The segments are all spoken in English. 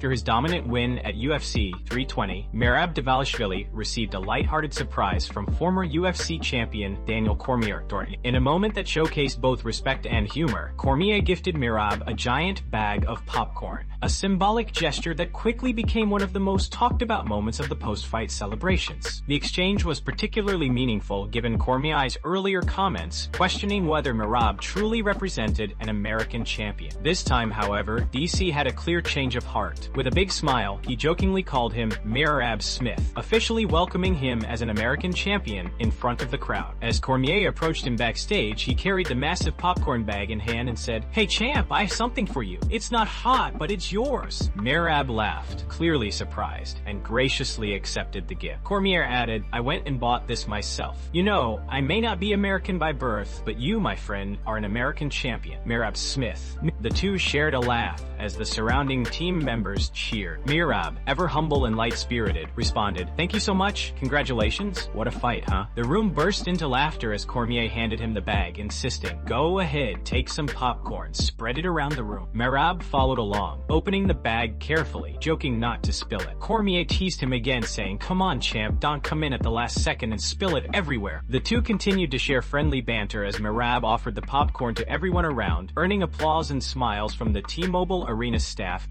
After his dominant win at UFC 320, Merab Dvalishvili received a lighthearted surprise from former UFC champion Daniel Cormier. In a moment that showcased both respect and humor, Cormier gifted Merab a giant bag of popcorn, a symbolic gesture that quickly became one of the most talked about moments of the post-fight celebrations. The exchange was particularly meaningful given Cormier's earlier comments questioning whether Merab truly represented an American champion. This time, however, DC had a clear change of heart. With a big smile, he jokingly called him Merab Smith, officially welcoming him as an American champion in front of the crowd. As Cormier approached him backstage, he carried the massive popcorn bag in hand and said, "Hey champ, I have something for you. It's not hot, but it's yours." Merab laughed, clearly surprised, and graciously accepted the gift. Cormier added, "I went and bought this myself. You know, I may not be American by birth, but you, my friend, are an American champion, Merab Smith." The two shared a laugh as the surrounding team members cheered. Merab, ever humble and light-spirited, responded, "Thank you so much. Congratulations. What a fight, huh?" The room burst into laughter as Cormier handed him the bag, insisting, "Go ahead, take some popcorn, spread it around the room." Merab followed along, opening the bag carefully, joking not to spill it. Cormier teased him again, saying, "Come on, champ, don't come in at the last second and spill it everywhere." The two continued to share friendly banter as Merab offered the popcorn to everyone around, earning applause and smiles from the T-Mobile Arena staff.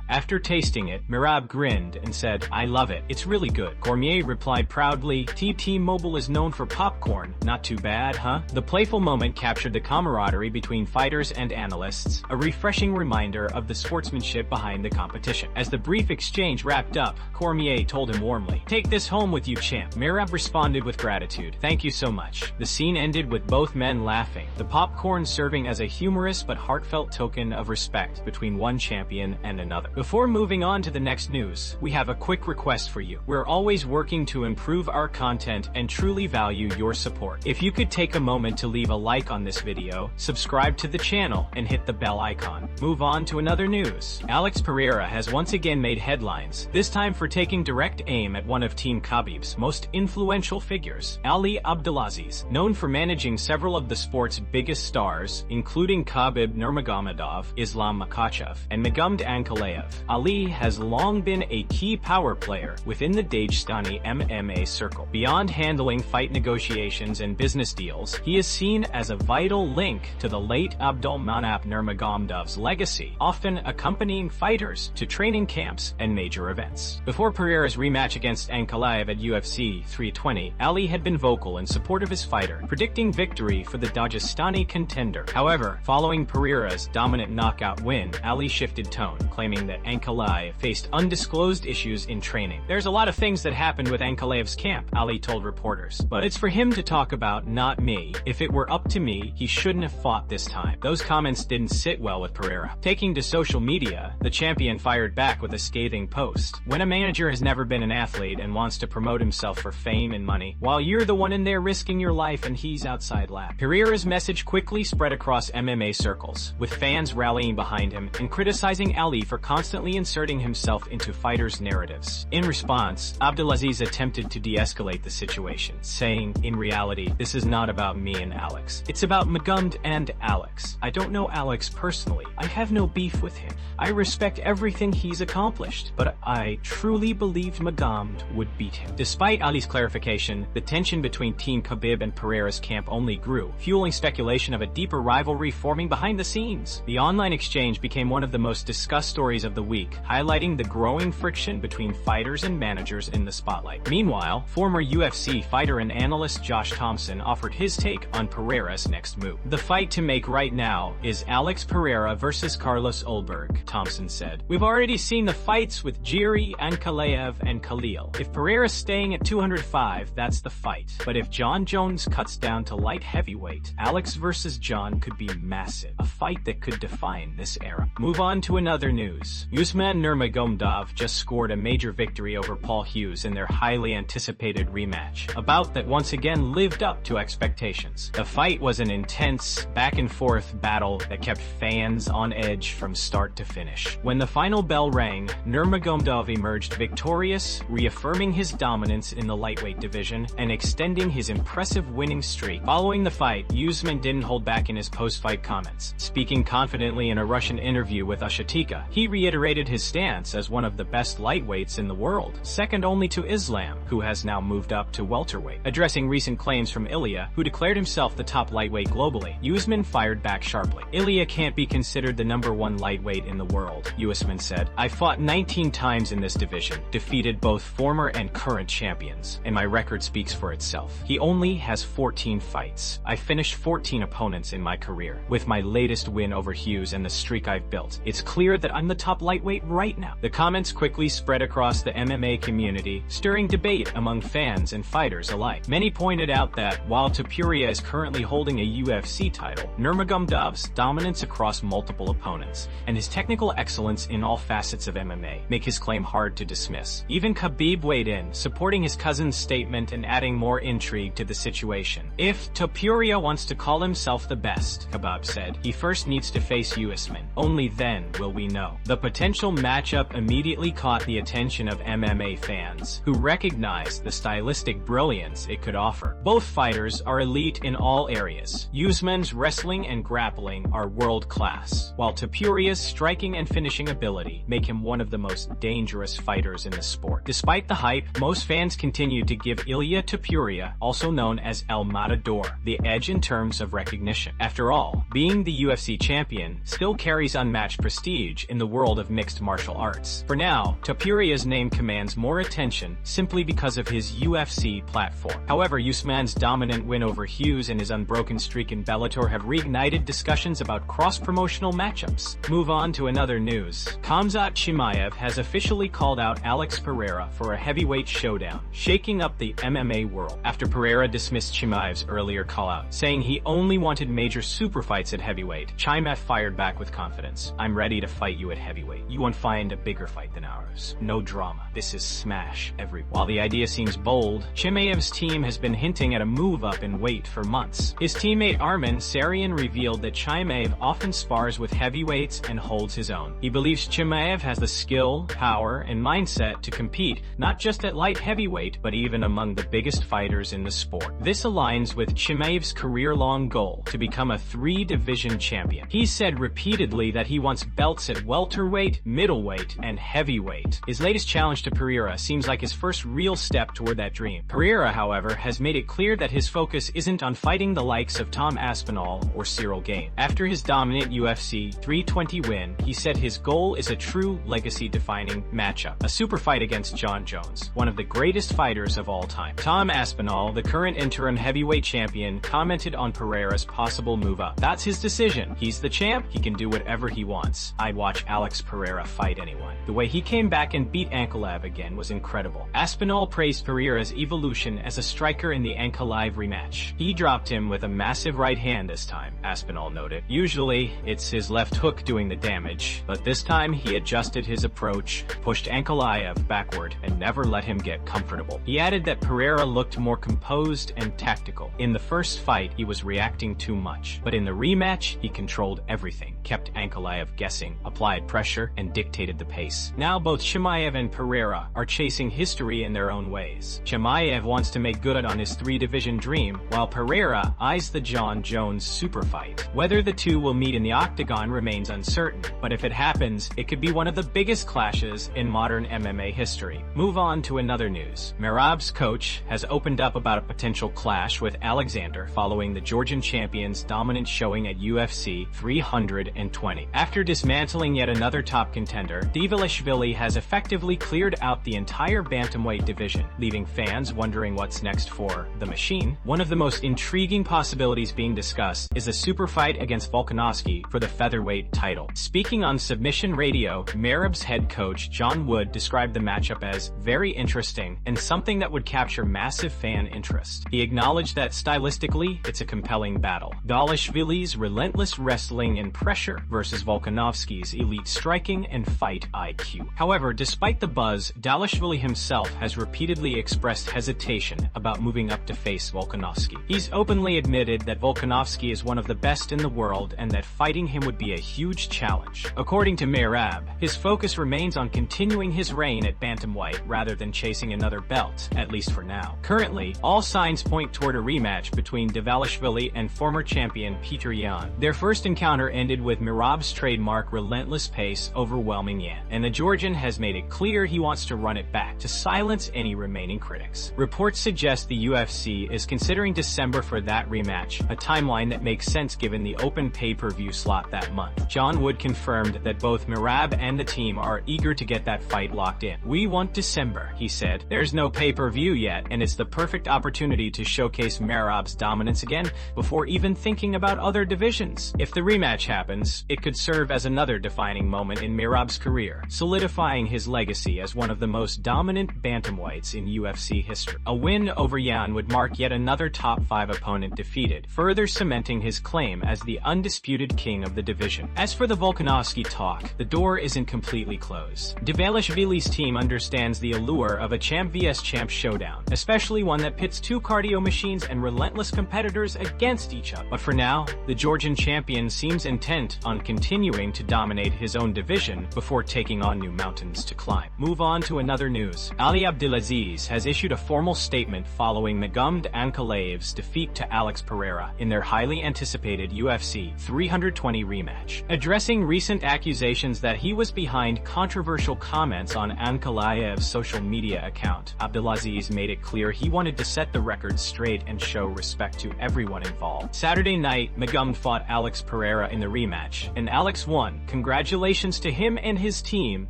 After tasting it, Merab grinned and said, "I love it. It's really good." Cormier replied proudly, T-Mobile is known for popcorn. Not too bad, huh?" The playful moment captured the camaraderie between fighters and analysts, a refreshing reminder of the sportsmanship behind the competition. As the brief exchange wrapped up, Cormier told him warmly, "Take this home with you, champ." Merab responded with gratitude, "Thank you so much." The scene ended with both men laughing, the popcorn serving as a humorous but heartfelt token of respect between one champion and another. Before moving on to the next news, we have a quick request for you. We're always working to improve our content and truly value your support. If you could take a moment to leave a like on this video, subscribe to the channel, and hit the bell icon. Move on to another news. Alex Pereira has once again made headlines, this time for taking direct aim at one of Team Khabib's most influential figures, Ali Abdelaziz. Known for managing several of the sport's biggest stars, including Khabib Nurmagomedov, Islam Makhachev, and Magomed Ankalaev, Ali has long been a key power player within the Dagestani MMA circle. Beyond handling fight negotiations and business deals, he is seen as a vital link to the late Abdulmanap Nurmagomedov's legacy, often accompanying fighters to training camps and major events. Before Pereira's rematch against Ankalaev at UFC 320, Ali had been vocal in support of his fighter, predicting victory for the Dagestani contender. However, following Pereira's dominant knockout win, Ali shifted tone, claiming that Ankalaev faced undisclosed issues in training. "There's a lot of things that happened with Ankalaev's camp," Ali told reporters, "but it's for him to talk about, not me. If it were up to me, he shouldn't have fought this time." Those comments didn't sit well with Pereira. Taking to social media, the champion fired back with a scathing post. "When a manager has never been an athlete and wants to promote himself for fame and money, while you're the one in there risking your life and he's outside laughing." Pereira's message quickly spread across MMA circles, with fans rallying behind him and criticizing Ali for constantly inserting himself into fighters' narratives. In response, Abdelaziz attempted to de-escalate the situation, saying, "In reality, this is not about me and Alex. It's about Magomed and Alex. I don't know Alex personally. I have no beef with him. I respect everything he's accomplished, but I truly believed Magomed would beat him." Despite Ali's clarification, the tension between Team Khabib and Pereira's camp only grew, fueling speculation of a deeper rivalry forming behind the scenes. The online exchange became one of the most discussed stories of the week, highlighting the growing friction between fighters and managers in the spotlight. Meanwhile, former UFC fighter and analyst Josh Thompson offered his take on Pereira's next move. "The fight to make right now is Alex Pereira versus Carlos Ulberg," Thompson said. "We've already seen the fights with Jiri, Ankalaev, and Khalil. If Pereira's staying at 205, that's the fight. But if John Jones cuts down to light heavyweight, Alex versus John could be massive. A fight that could define this era." Move on to another news. Usman Nurmagomedov just scored a major victory over Paul Hughes in their highly anticipated rematch, a bout that once again lived up to expectations. The fight was an intense, back-and-forth battle that kept fans on edge from start to finish. When the final bell rang, Nurmagomedov emerged victorious, reaffirming his dominance in the lightweight division and extending his impressive winning streak. Following the fight, Usman didn't hold back in his post-fight comments. Speaking confidently in a Russian interview with Ushatika, he reiterated reiterated his stance as one of the best lightweights in the world, second only to Islam, who has now moved up to welterweight. Addressing recent claims from Ilya, who declared himself the top lightweight globally, Usman fired back sharply. "Ilya can't be considered the #1 lightweight in the world," Usman said. "I fought 19 times in this division, defeated both former and current champions, and my record speaks for itself. He only has 14 fights. I finished 14 opponents in my career. With my latest win over Hughes and the streak I've built, it's clear that I'm the top lightweight right now." The comments quickly spread across the MMA community, stirring debate among fans and fighters alike. Many pointed out that, while Topuria is currently holding a UFC title, Nurmagomedov's dominance across multiple opponents, and his technical excellence in all facets of MMA, make his claim hard to dismiss. Even Khabib weighed in, supporting his cousin's statement and adding more intrigue to the situation. "If Topuria wants to call himself the best," Khabib said, "he first needs to face Usman. Only then will we know." The potential matchup immediately caught the attention of MMA fans, who recognized the stylistic brilliance it could offer. Both fighters are elite in all areas. Usman's wrestling and grappling are world-class, while Topuria's striking and finishing ability make him one of the most dangerous fighters in the sport. Despite the hype, most fans continue to give Ilya Topuria, also known as El Matador, the edge in terms of recognition. After all, being the UFC champion still carries unmatched prestige in the world of mixed martial arts. For now, Topuria's name commands more attention simply because of his UFC platform. However, Usman's dominant win over Hughes and his unbroken streak in Bellator have reignited discussions about cross-promotional matchups. Move on to another news. Khamzat Chimaev has officially called out Alex Pereira for a heavyweight showdown, shaking up the MMA world. After Pereira dismissed Chimaev's earlier call-out, saying he only wanted major super fights at heavyweight, Chimaev fired back with confidence. "I'm ready to fight you at heavyweight. You won't find a bigger fight than ours. No drama. This is smash everywhere." While the idea seems bold, Chimaev's team has been hinting at a move up in weight for months. His teammate Arman Sarian revealed that Chimaev often spars with heavyweights and holds his own. He believes Chimaev has the skill, power, and mindset to compete, not just at light heavyweight, but even among the biggest fighters in the sport. This aligns with Chimaev's career-long goal to become a 3-division champion. He said repeatedly that he wants belts at welterweight, middleweight, and heavyweight. His latest challenge to Pereira seems like his first real step toward that dream. Pereira, however, has made it clear that his focus isn't on fighting the likes of Tom Aspinall or Cyril Gane. After his dominant UFC 320 win, he said his goal is a true legacy-defining matchup, a super fight against Jon Jones, one of the greatest fighters of all time. Tom Aspinall, the current interim heavyweight champion, commented on Pereira's possible move up. "That's his decision. He's the champ. He can do whatever he wants. I'd watch Alex Pereira fight anyone. The way he came back and beat Ankalaev again was incredible." Aspinall praised Pereira's evolution as a striker in the Ankalaev rematch. "He dropped him with a massive right hand this time," Aspinall noted. "Usually, it's his left hook doing the damage, but this time he adjusted his approach, pushed Ankalaev backward, and never let him get comfortable." He added that Pereira looked more composed and tactical. "In the first fight, he was reacting too much, but in the rematch, he controlled everything, kept Ankalaev guessing, applied pressure, and dictated the pace." Now both Chimaev and Pereira are chasing history in their own ways. Chimaev wants to make good on his 3-division dream, while Pereira eyes the Jon Jones super fight. Whether the two will meet in the octagon remains uncertain, but if it happens, it could be one of the biggest clashes in modern MMA history. Move on to another news. Merab's coach has opened up about a potential clash with Alexander following the Georgian champion's dominant showing at UFC 320. After dismantling yet another top contender, Dvalishvili has effectively cleared out the entire bantamweight division, leaving fans wondering what's next for the Machine. One of the most intriguing possibilities being discussed is a super fight against Volkanovski for the featherweight title. Speaking on Submission Radio, Merab's head coach John Wood described the matchup as very interesting and something that would capture massive fan interest. He acknowledged that stylistically, it's a compelling battle. Dvalishvili's relentless wrestling and pressure versus Volkanovski's elite striking and fight IQ. However, despite the buzz, Dvalishvili himself has repeatedly expressed hesitation about moving up to face Volkanovski. He's openly admitted that Volkanovski is one of the best in the world and that fighting him would be a huge challenge. According to Merab, his focus remains on continuing his reign at bantamweight rather than chasing another belt, at least for now. Currently, all signs point toward a rematch between Dvalishvili and former champion Petr Yan. Their first encounter ended with Merab's trademark relentless pace critics overwhelming Yan, and the Georgian has made it clear he wants to run it back to silence any remaining critics. Reports suggest the UFC is considering December for that rematch, a timeline that makes sense given the open pay-per-view slot that month. John Wood confirmed that both Merab and the team are eager to get that fight locked in. "We want December," he said. "There's no pay-per-view yet, and it's the perfect opportunity to showcase Merab's dominance again before even thinking about other divisions. If the rematch happens, it could serve as another defining moment in Merab's career, solidifying his legacy as one of the most dominant bantamweights in UFC history. A win over Yan would mark yet another top 5 opponent defeated, further cementing his claim as the undisputed king of the division." As for the Volkanovski talk, the door isn't completely closed. Dvalishvili's team understands the allure of a champ vs champ showdown, especially one that pits two cardio machines and relentless competitors against each other. But for now, the Georgian champion seems intent on continuing to dominate his own division before taking on new mountains to climb. Move on to another news. Pereira-Abdelaziz has issued a formal statement following Magomed Ankalaev's defeat to Alex Pereira in their highly anticipated UFC 320 rematch. Addressing recent accusations that he was behind controversial comments on Ankalaev's social media account, Abdelaziz made it clear he wanted to set the record straight and show respect to everyone involved. Saturday night, Magomed fought Alex Pereira in the rematch, and Alex won. "Congratulations to him and his team,"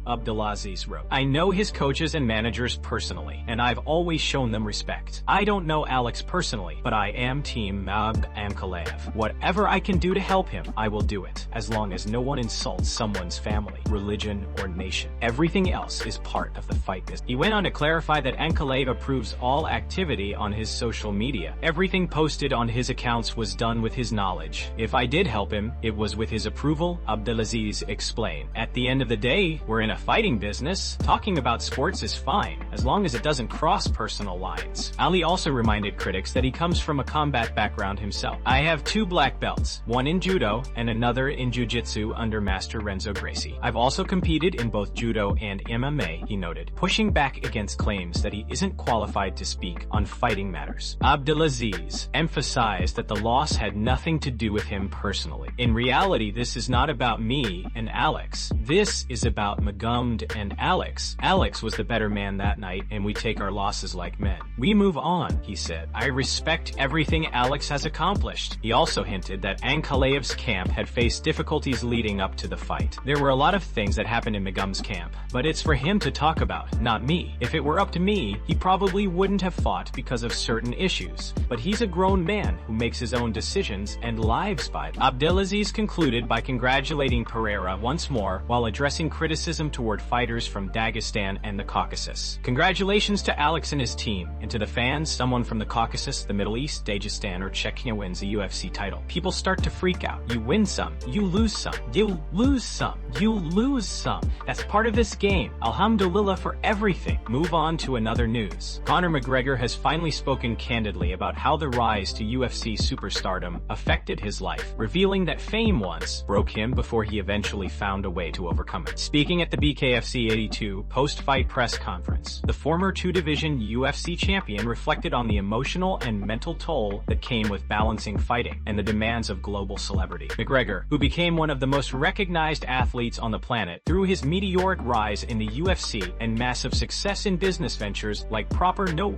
Abdelaziz wrote. "I know his coaches and managers personally, and I've always shown them respect. I don't know Alex personally, but I am Team Magomed Ankalaev. Whatever I can do to help him, I will do it, as long as no one insults someone's family, religion, or nation. Everything else is part of the fight business." He went on to clarify that Ankalaev approves all activity on his social media. "Everything posted on his accounts was done with his knowledge. If I did help him, it was with his approval," Abdelaziz explained. "At the end of the day, we're in a fighting business. Talking about sports is fine, as long as it doesn't cross personal lines." Ali also reminded critics that he comes from a combat background himself. "I have 2 black belts, one in judo and another in jiu-jitsu under Master Renzo Gracie. I've also competed in both judo and MMA," he noted, pushing back against claims that he isn't qualified to speak on fighting matters. Abdelaziz emphasized that the loss had nothing to do with him personally. "In reality, this is not about me and Alex. This is about Magomed and Alex. Alex was the better man that night, and we take our losses like men. We move on," he said. "I respect everything Alex has accomplished." He also hinted that Ankalaev's camp had faced difficulties leading up to the fight. "There were a lot of things that happened in Magomed's camp, but it's for him to talk about, not me. If it were up to me, he probably wouldn't have fought because of certain issues. But he's a grown man who makes his own decisions and lives by them." Abdelaziz concluded by congratulating Pereira once more while addressing criticism toward fighters from Dagestan and the Caucasus. "Congratulations to Alex and his team, and to the fans, someone from the Caucasus, the Middle East, Dagestan, or Chechnya wins a UFC title. People start to freak out. You win some, you lose some, you lose some, you lose some. That's part of this game. Alhamdulillah for everything." Move on to another news. Conor McGregor has finally spoken candidly about how the rise to UFC superstardom affected his life, revealing that fame once broke him before he eventually found a way to overcome it. Speaking at the BKFC 82 post-fight press conference, the former 2-division UFC champion reflected on the emotional and mental toll that came with balancing fighting and the demands of global celebrity. McGregor, who became one of the most recognized athletes on the planet through his meteoric rise in the UFC and massive success in business ventures like Proper No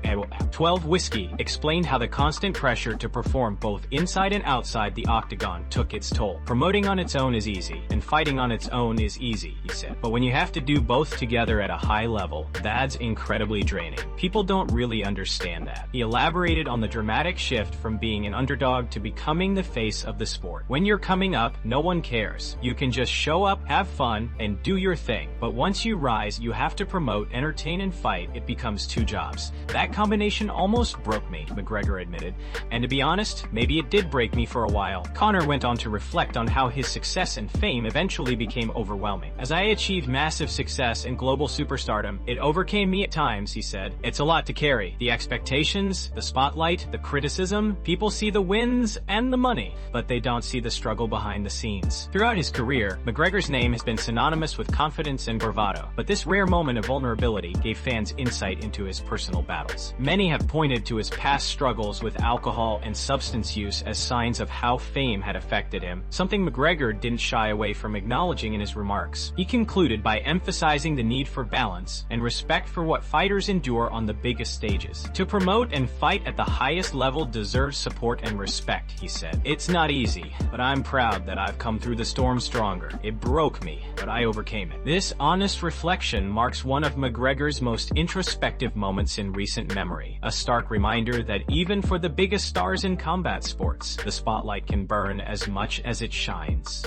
12 Whiskey, explained how the constant pressure to perform both inside and outside the octagon took its toll. "Promoting on its own is easy, and fighting on its own is easy," he said. "But when you have to do both together at a high level, that's incredibly draining. People don't really understand that." He elaborated on the dramatic shift from being an underdog to becoming the face of the sport. "When you're coming up, no one cares. You can just show up, have fun, and do your thing. But once you rise, you have to promote, entertain, and fight. It becomes 2 jobs. That combination almost broke me," McGregor admitted. "And to be honest, maybe it did break me for a while." Conor went on to reflect on how his success and fame eventually became overwhelming. "As I achieved massive success and global superstardom, it overcame me at times," he said. "It's a lot to carry. The expectations, the spotlight, the criticism. People see the wins and the money, but they don't see the struggle behind the scenes." Throughout his career, McGregor's name has been synonymous with confidence and bravado, but this rare moment of vulnerability gave fans insight into his personal battles. Many have pointed to his past struggles with alcohol and substance use as signs of how fame had affected him, something McGregor didn't shy away from acknowledging in his his remarks. He concluded by emphasizing the need for balance and respect for what fighters endure on the biggest stages. To promote and fight at the highest level deserves support and respect, he said. It's not easy, but I'm proud that I've come through the storm stronger. It broke me, but I overcame it. This honest reflection marks one of McGregor's most introspective moments in recent memory, a stark reminder that even for the biggest stars in combat sports, the spotlight can burn as much as it shines.